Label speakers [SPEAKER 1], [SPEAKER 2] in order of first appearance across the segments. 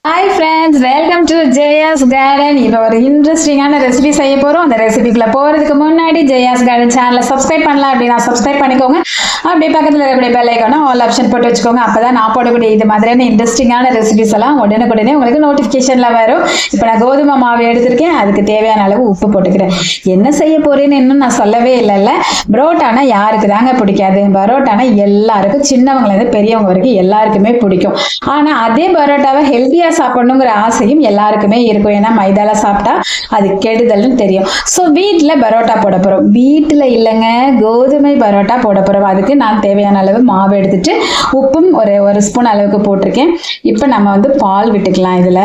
[SPEAKER 1] Hi friends, welcome to Jaya's garden. இப்போ ஒரு இன்ட்ரெஸ்டிங்கான ரெசிபி செய்ய போகிறோம். அந்த ரெசிபிக்குள்ளே போகிறதுக்கு முன்னாடி ஜெயாஸ் கார்டன் சேனலை சப்ஸ்கிரைப் பண்ணலாம் அப்படின்னா சப்ஸ்கிரைப் பண்ணிக்கோங்க. அப்படியே பக்கத்தில் இருக்கக்கூடிய பெல் ஐக்கான ஆல் ஆப்ஷன் போட்டு வச்சுக்கோங்க. அப்போ தான் நான் போடக்கூடிய இது மாதிரியான இன்ட்ரெஸ்டிங்கான ரெசிபிஸ் எல்லாம் உடனே உங்களுக்கு நோட்டிஃபிகேஷனில் வரும். இப்போ நான் கோதுமை மாவு எடுத்திருக்கேன், அதுக்கு தேவையான அளவு உப்பு போட்டுக்கிறேன். என்ன செய்ய போகிறேன்னு இன்னும் நான் சொல்லவே இல்லைல்ல. பரோட்டானா யாருக்கு தாங்க பிடிக்காது? பரோட்டானா எல்லாருக்கும், சின்னவங்கலேருந்து பெரியவங்க வரைக்கும் எல்லாருக்குமே பிடிக்கும். ஆனால் அதே பரோட்டாவை ஹெல்த்தியாக சாப்பிடணுங்கிற ஆசையும் எல்லாருக்குமே இருக்கும். ஏன்னா மைதால சாப்பிட்டா அது கெடுதல்னு தெரியும். ஸோ வீட்டில் பரோட்டா போட போகிறோம். வீட்டில் இல்லைங்க, கோதுமை பரோட்டா போட போகிறோம். அதுக்கு நான் தேவையான அளவு மாவு எடுத்துட்டு உப்பும் ஒரு ஸ்பூன் அளவுக்கு போட்டிருக்கேன். இப்போ நம்ம வந்து பால் விட்டுக்கலாம். இதில்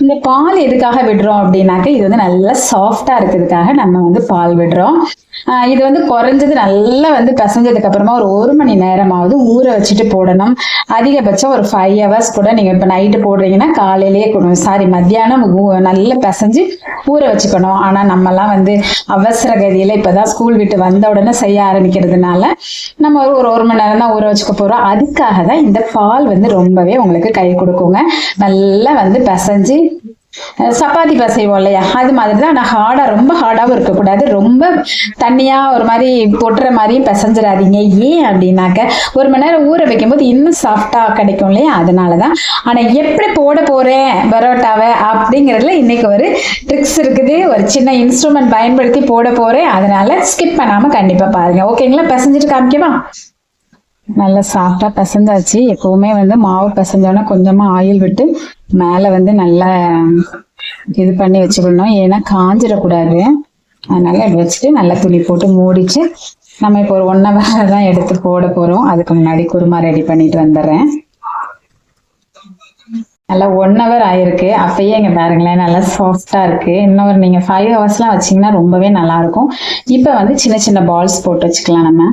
[SPEAKER 1] இந்த பால் எதுக்காக விடுறோம் அப்படின்னாக்க, இது வந்து நல்லா சாஃப்டாக இருக்கிறதுக்காக நம்ம வந்து பால் விடுறோம். இது வந்து குறைஞ்சது நல்லா வந்து பிசைஞ்சதுக்கு அப்புறமா ஒரு மணி நேரமாவது ஊற வச்சுட்டு போடணும். அதிகபட்சம் ஒரு 5 hours கூட நீங்க இப்ப நைட்டு போடுறீங்கன்னா காலையிலேயே மத்தியானம் நல்லா பிசைஞ்சு ஊற வச்சுக்கணும். ஆனா நம்மலாம் வந்து அவசர கதியில இப்பதான் ஸ்கூல் விட்டு வந்த உடனே செய்ய ஆரம்பிக்கிறதுனால நம்ம ஒரு மணி நேரம் தான் ஊற வச்சுக்க போறோம். அதுக்காக தான் இந்த பால் வந்து ரொம்பவே உங்களுக்கு கை கொடுக்குங்க. நல்லா வந்து பிசைஞ்சு சப்பாத்தி பசைவோம் இல்லையா, அது மாதிரி தான். ஆனால் ரொம்ப ஹார்டாகவும் இருக்கக்கூடாது, ரொம்ப தண்ணியாக ஒரு மாதிரி கொட்டுற மாதிரியும் பிசைஞ்சிடாதீங்க. ஏன் அப்படின்னாக்க, ஒரு மணி நேரம் ஊற வைக்கும்போது இன்னும் சாஃப்டாக கிடைக்கும் இல்லையா, அதனால தான். ஆனால் எப்படி போட போகிறேன் பரோட்டாவை அப்படிங்கிறதுல இன்னைக்கு ஒரு ட்ரிக்ஸ் இருக்குது. ஒரு சின்ன இன்ஸ்ட்ருமெண்ட் பயன்படுத்தி போட போகிறேன். அதனால ஸ்கிப் பண்ணாமல் கண்டிப்பாக பாருங்க. ஓகேங்களா? பிசைஞ்சிட்டு காமிக்கவா? நல்லா சாஃப்டாக பிசைஞ்சாச்சு. எப்பவுமே வந்து மாவு பிசைஞ்சோன்னா கொஞ்சமாக ஆயில் விட்டு மேலே வந்து நல்லா இது பண்ணி வச்சுக்கணும். ஏன்னா காஞ்சிடக்கூடாது. அதனால இப்படி வச்சுட்டு நல்லா துணி போட்டு மூடிச்சு. நம்ம இப்போ ஒரு 1 hour தான் எடுத்து போட போகிறோம். அதுக்கு முன்னாடி குருமா ரெடி பண்ணிட்டு வந்துடுறேன். நல்லா 1 hour ஆயிருக்கு. அப்பயே இங்கே பாருங்களேன், நல்லா சாஃப்டாக இருக்கு. இன்னொரு நீங்கள் 5 hours வச்சிங்கன்னா ரொம்பவே நல்லா இருக்கும். இப்போ வந்து சின்ன சின்ன பால்ஸ் போட்டு வச்சுக்கலாம். நம்ம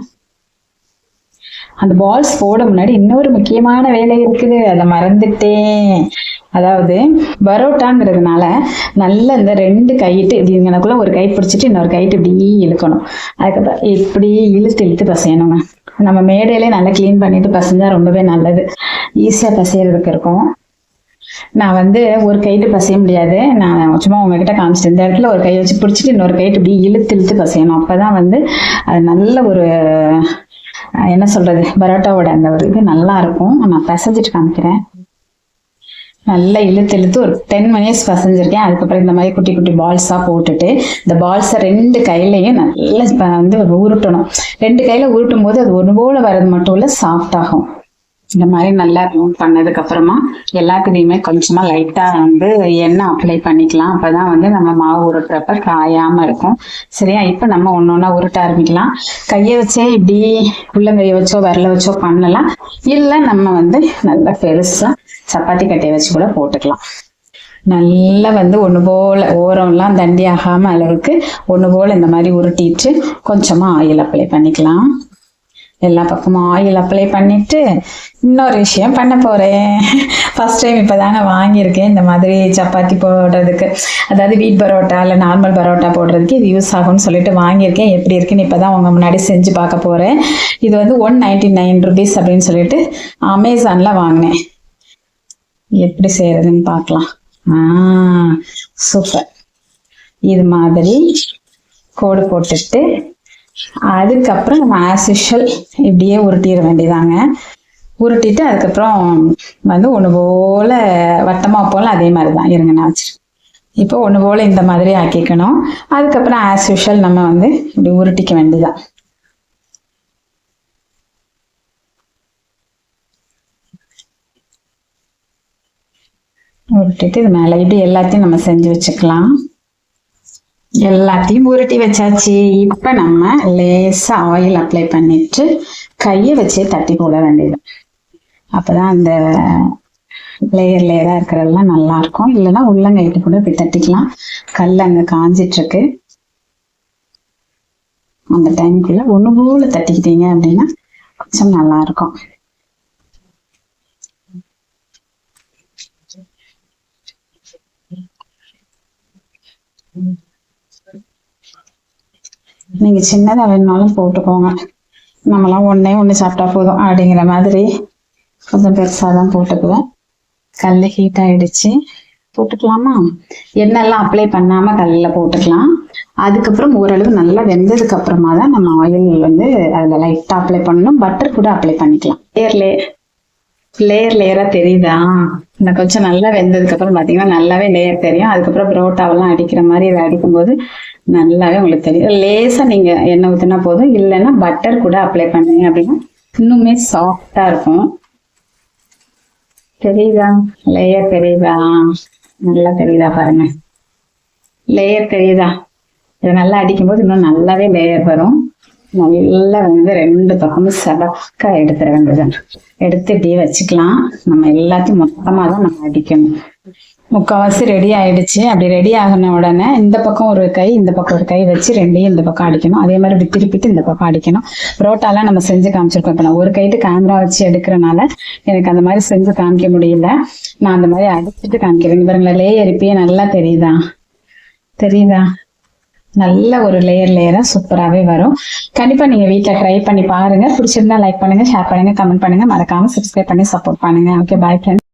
[SPEAKER 1] அந்த பால்ஸ் போட முன்னாடி இன்னொரு முக்கியமான வேலை இருக்குது, அதை மறந்துட்டேன். அதாவது பரோட்டாங்கிறதுனால நல்ல இந்த 2 கைட்டு இப்படி எனக்குள்ள ஒரு கை பிடிச்சிட்டு இன்னொரு கைட்டு இப்படி இழுக்கணும். அதுக்கப்புறம் இப்படி இழுத்து பசையணுங்க. நம்ம மேடையிலே நல்லா கிளீன் பண்ணிட்டு பசைஞ்சா ரொம்பவே நல்லது, ஈஸியாக பசையறதுக்கு இருக்கும். நான் வந்து ஒரு கைட்டு பசைய முடியாது. நான் சும்மா உங்ககிட்ட காமிச்சிட்டு இந்த இடத்துல ஒரு கை வச்சு பிடிச்சிட்டு இன்னொரு கைட்டு இப்படி இழுத்து பசையணும். அப்போதான் வந்து அது நல்ல ஒரு என்ன சொல்றது, பரோட்டாவோட அந்த ஒரு இது நல்லா இருக்கும். நான் பிசைஞ்சிட்டு காமிக்கிறேன். நல்லா இழுத்து ஒரு 10 minutes பசைஞ்சிருக்கேன். அதுக்கப்புறம் இந்த மாதிரி குட்டி குட்டி பால்ஸா போட்டுட்டு இந்த பால்ஸை 2 கையிலையும் நல்லா வந்து உருட்டணும். 2 கையில உருட்டும் போது அது ஒன்று போல வர்றது மட்டும் இல்ல, சாஃப்ட் ஆகும். இந்த மாதிரி நல்லா பண்ணதுக்கு அப்புறமா எல்லாத்துலேயுமே கொஞ்சமா லைட்டா வந்து எண்ணெய் அப்ளை பண்ணிக்கலாம். அப்பதான் வந்து நம்ம மாவு உருட்டுறப்ப காயாம இருக்கும். சரியா? இப்ப நம்ம ஒன்னொன்னா உருட்ட ஆரம்பிக்கலாம். கையை வச்சே இப்படி உள்ளங்கையை வச்சோ விரல வச்சோ பண்ணலாம். இல்ல நம்ம வந்து நல்லா பெருசா சப்பாத்தி கட்டையை வச்சு கூட போட்டுக்கலாம். நல்லா வந்து ஒன்று போல ஓரம்லாம் தண்டி ஆகாம அளவுக்கு ஒன்று போல இந்த மாதிரி உருட்டிட்டு கொஞ்சமா ஆயில் அப்ளை பண்ணிக்கலாம். எல்லா பக்கமும் ஆயில் அப்ளை பண்ணிட்டு இன்னொரு விஷயம் பண்ண போறேன். ஃபர்ஸ்ட் டைம் இப்போதாங்க வாங்கியிருக்கேன் இந்த மாதிரி சப்பாத்தி போடுறதுக்கு. அதாவது வீட் பரோட்டா இல்லை நார்மல் பரோட்டா போடுறதுக்கு இது யூஸ் ஆகும்னு சொல்லிட்டு வாங்கியிருக்கேன். எப்படி இருக்குன்னு இப்போதான் உங்க முன்னாடி செஞ்சு பார்க்க போறேன். இது வந்து 199 rupees அப்படின்னு சொல்லிட்டு அமேசான்ல வாங்கினேன். எப்படி செய்யறதுன்னு பார்க்கலாம். சூப்பர். இது மாதிரி கோடு போட்டுட்டு அதுக்கப்புறம் நம்ம ஆஸ் யூஷுவல் இப்படியே உருட்டிட வேண்டியதாங்க. உருட்டிட்டு அதுக்கப்புறம் வந்து ஒன்று போல வட்டமா போல அதே மாதிரி தான். இருங்க நான் வச்சிருக்கேன். இப்போ ஒன்று போல இந்த மாதிரி ஆக்கிக்கணும். அதுக்கப்புறம் ஆஸ் யூஷுவல் நம்ம வந்து இப்படி உருட்டிக்க வேண்டியதான். உருட்டிட்டு இது மேலே இப்படி எல்லாத்தையும் நம்ம செஞ்சு வச்சுக்கலாம். எல்லாத்தையும் உருட்டி வச்சாச்சு. இப்ப நம்ம லேசா ஆயில் அப்ளை பண்ணிட்டு கையை வச்சே தட்டி போட வேண்டியது. அப்பதான் அந்த லேயரா இருக்கிறதெல்லாம் நல்லா இருக்கும். இல்லைன்னா உள்ளங்கைட்டு கூட இப்படி தட்டிக்கலாம். கல் அங்க காஞ்சிட்டு இருக்கு. அந்த டைமுக்குள்ள ஒண்ணு போல தட்டிக்கிட்டீங்க அப்படின்னா கொஞ்சம் நல்லா இருக்கும். நீங்க சின்னதா வேணுனாலும் போட்டுக்கோங்க. நம்மளாம் ஒண்ணே ஒண்ணு சாப்பிட்டா போதும் அப்படிங்கிற மாதிரி கொஞ்சம் பெருசாதான் போட்டுக்குவேன். கல் ஹீட் ஆயிடுச்சு, போட்டுக்கலாமா? எண்ணெய்லாம் அப்ளை பண்ணாம கல்லில் போட்டுக்கலாம். அதுக்கப்புறம் ஓரளவு நல்லா வெந்ததுக்கு அப்புறமா தான் நம்ம ஆயில் வந்து அதில் லைட்டாக அப்ளை பண்ணணும். பட்டர் கூட அப்ளை பண்ணிக்கலாம். லேயரா தெரியுதா? இந்த கொஞ்சம் நல்லா வெந்ததுக்கு அப்புறம் பாத்தீங்கன்னா நல்லாவே லேயர் தெரியும். அதுக்கப்புறம் புரோட்டாவெல்லாம் அடிக்கிற மாதிரி இதை அடிக்கும்போது நல்லாவே உங்களுக்கு தெரியும். லேசா நீங்க எண்ணெய் ஊற்றினா போதும், இல்லைன்னா பட்டர் கூட அப்ளை பண்ணீங்க அப்படின்னா இன்னுமே சாஃப்டா இருக்கும். தெரியுதா? லேயர் தெரியுதா? நல்லா தெரியுதா பாருங்க, லேயர் தெரியுதா? இதை நல்லா அடிக்கும்போது இன்னும் நல்லாவே லேயர் வரும். நல்லா வந்து 2 பக்கமும் செவக்கா எடுத்துட வேண்டியது. எடுத்து இப்படியே வச்சுக்கலாம். நம்ம எல்லாத்தையும் மொத்தமா தான் நம்ம அடிக்கணும். முக்கால்வாசி ரெடி ஆயிடுச்சு. அப்படி ரெடி ஆகின உடனே இந்த பக்கம் ஒரு கை, இந்த பக்கம் ஒரு கை வச்சு 2ஐயும் இந்த பக்கம் அடிக்கணும். அதே மாதிரி இப்படி திருப்பிட்டு இந்த பக்கம் அடிக்கணும். புரோட்டாலாம் நம்ம செஞ்சு காமிச்சிருக்கோம். இப்போ நான் ஒரு கைட்டு கேமரா வச்சு எடுக்கிறனால எனக்கு அந்த மாதிரி செஞ்சு காமிக்க முடியல. நான் அந்த மாதிரி அடிச்சுட்டு காமிக்கிறேன். பாருங்களேன், லேயர் இப்பயே நல்லா தெரியுதா? நல்ல ஒரு லேயரா சூப்பராகவே வரும். கண்டிப்பா நீங்க வீட்டில் ட்ரை பண்ணி பாருங்க. பிடிச்சிருந்தா லைக் பண்ணுங்க, ஷேர் பண்ணுங்க, கமெண்ட் பண்ணுங்க, மறக்காம சப்ஸ்கிரைப் பண்ணி சப்போர்ட் பண்ணுங்க. Okay, bye friends.